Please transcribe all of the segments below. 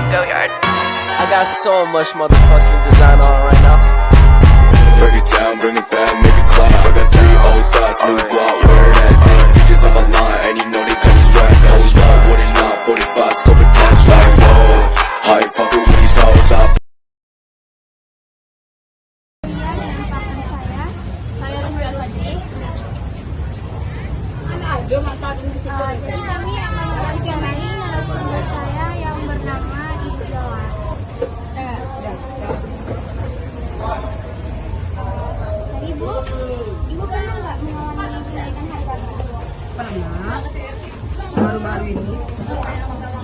Go yard. I got so much motherfucking design on right now. Break it down, bring it back, make it clap. I got 3 old thoughts, new guap, where that thing. Bitches on my line, and you know they come strapped. Hold up, what it not, 45, scope it cash like whoa. I ain't fucking with these hoes, I Jadi kami akan mewawancarai narasumber saya yang bernama Ibu Jawa. Ibu pernah nggak mengalami kenaikan harga beras? Pernah, baru-baru ini.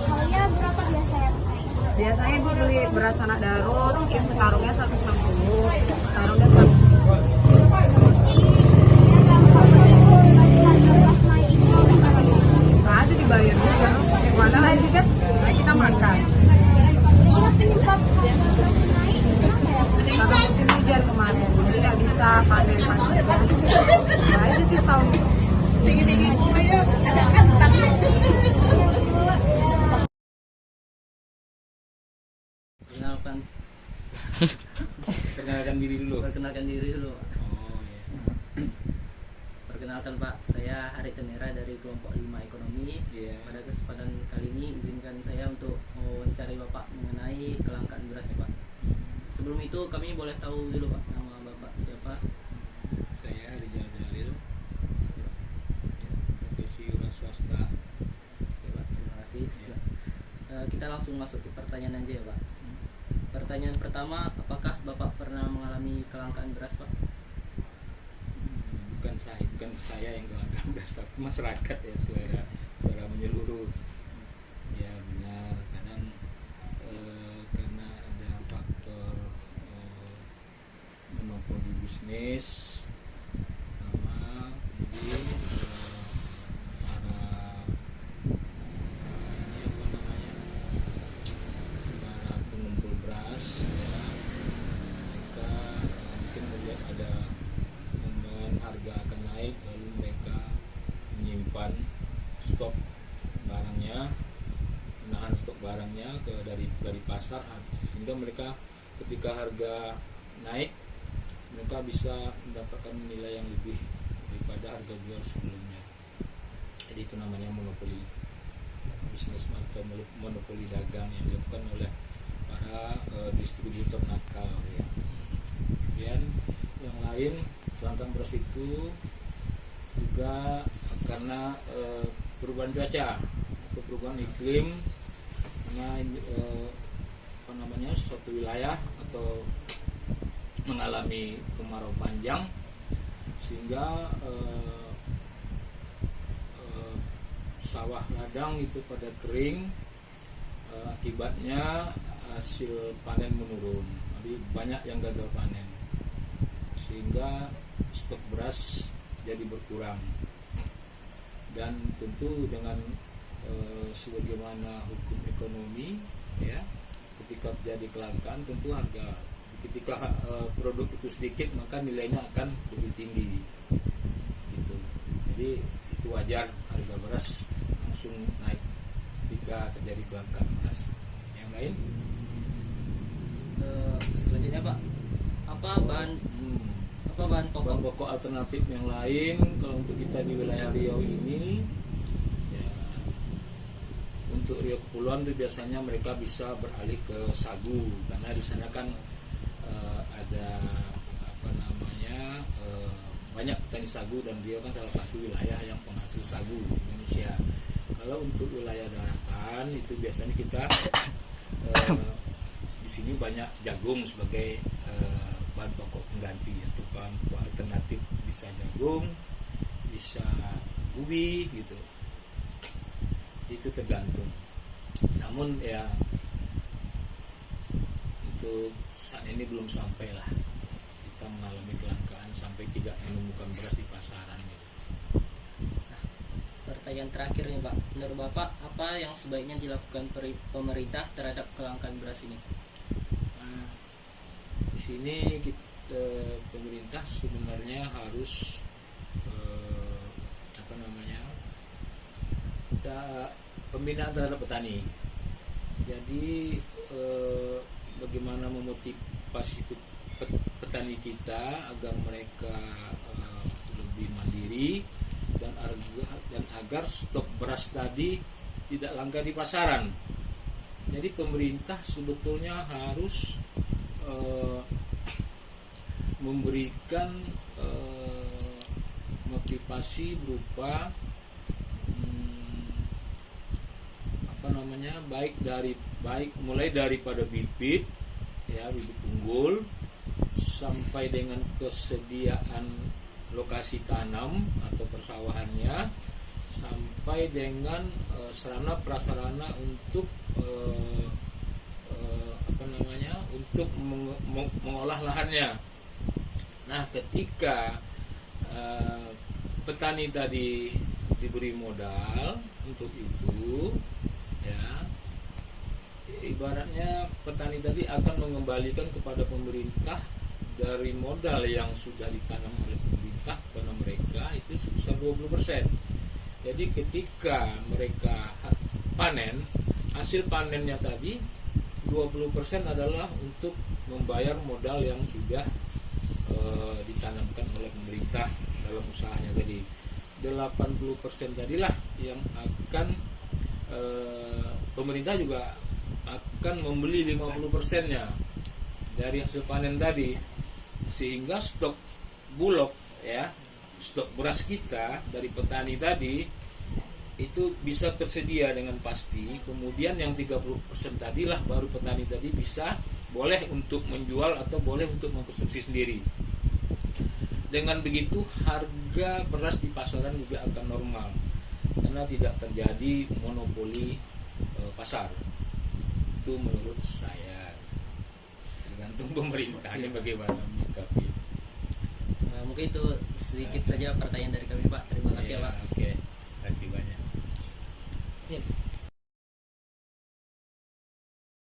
Harganya berapa biasanya Pak? Biasanya ibu beli beras anak darus, sekarungnya 160, sekarungnya 100. Nah, itu dibayar juga. Mana lagi kan? Nah, kita makan. Karena musim hujan kemarin, jadi nggak bisa panen. Nah, itu sih tahun itu. Perkenalkan diri dulu. Oh iya. Perkenalkan Pak, saya Hari Tenera dari kelompok 5 ekonomi. Iya. Pada kesempatan kali ini izinkan saya untuk mewawancari Bapak mengenai kelangkaan beras ya Pak. Sebelum itu kami boleh tahu dulu Pak, nama Bapak siapa? Saya Rijal Jalil, profesi wira swasta. Oke Pak, terima kasih. Kita langsung masuk ke pertanyaan aja ya Pak. Pertanyaan pertama, apakah Bapak pernah mengalami kelangkaan beras Pak? Bukan saya yang kelangkaan beras, tapi masyarakat ya, secara menyeluruh. Ya benar, kadang karena ada faktor monopoli bisnis, sama jadi para ini apa namanya, para pengumpul beras ya, mereka mungkin melihat ada momen harga akan naik, lalu mereka menyimpan stok barangnya, menahan stok barangnya dari pasar, sehingga mereka ketika harga naik mereka bisa mendapatkan nilai yang lebih daripada harga jual sebelumnya. Jadi itu namanya monopoli bisnis atau monopoli dagang yang dilakukan oleh para distributor nakal ya. Kemudian yang lain, kelangkaan beras itu juga karena perubahan cuaca atau perubahan iklim, karena suatu wilayah atau mengalami kemarau panjang sehingga sawah ladang itu pada kering, akibatnya hasil panen menurun, jadi banyak yang gagal panen sehingga stok beras jadi berkurang. Dan tentu dengan sebagaimana hukum ekonomi ya, ketika terjadi kelangkaan tentu harga, ketika produk itu sedikit maka nilainya akan lebih tinggi gitu. Jadi itu wajar harga beras langsung naik ketika terjadi kelangkaan beras. Yang lain? Selanjutnya Pak, apa bahan pokok alternatif yang lain kalau untuk kita di wilayah Riau ini ya, untuk Riau Kepulauan itu biasanya mereka bisa beralih ke sagu, karena di sana kan ada banyak petani sagu, dan Riau kan salah satu wilayah yang penghasil sagu di Indonesia. Kalau untuk wilayah daratan itu biasanya kita di sini banyak jagung sebagai bahan pokok pengganti atau bahan pokok alternatif, bisa jagung, bisa ubi gitu. Itu tergantung. Namun ya untuk saat ini belum sampai lah kita mengalami kelangkaan sampai tidak menemukan beras di pasaran gitu. Pertanyaan terakhir nih Pak, menurut Bapak apa yang sebaiknya dilakukan pemerintah terhadap kelangkaan beras ini? Di sini pemerintah sebenarnya harus pembinaan terhadap petani. Jadi bagaimana memotivasi petani kita agar mereka lebih mandiri dan agar stok beras tadi tidak langka di pasaran. Jadi pemerintah sebetulnya harus memberikan motivasi berupa baik mulai daripada bibit ya, bibit unggul sampai dengan kesediaan lokasi tanam atau persawahannya, sampai dengan sarana prasarana untuk untuk mengolah lahannya. Nah, ketika petani tadi diberi modal untuk itu, ya, ibaratnya petani tadi akan mengembalikan kepada pemerintah dari modal yang sudah ditanam oleh pemerintah kepada mereka itu sebesar 20%. Jadi ketika mereka panen, hasil panennya tadi 20% adalah untuk membayar modal yang sudah ditanamkan oleh pemerintah dalam usahanya tadi. 80% tadilah yang akan pemerintah juga akan membeli 50%-nya dari hasil panen tadi, sehingga stok bulog ya, stok beras kita dari petani tadi itu bisa tersedia dengan pasti. Kemudian yang 30% tadilah baru petani tadi bisa boleh untuk menjual atau boleh untuk mengkonsumsi sendiri. Dengan begitu harga beras di pasaran juga akan normal karena tidak terjadi monopoli pasar. Itu menurut saya, tergantung pemerintahnya bagaimana menyikapi. Nah, mungkin itu sedikit saja pertanyaan dari kami, Pak. Terima kasih ya, Pak. Oke, terima kasih banyak. Iya.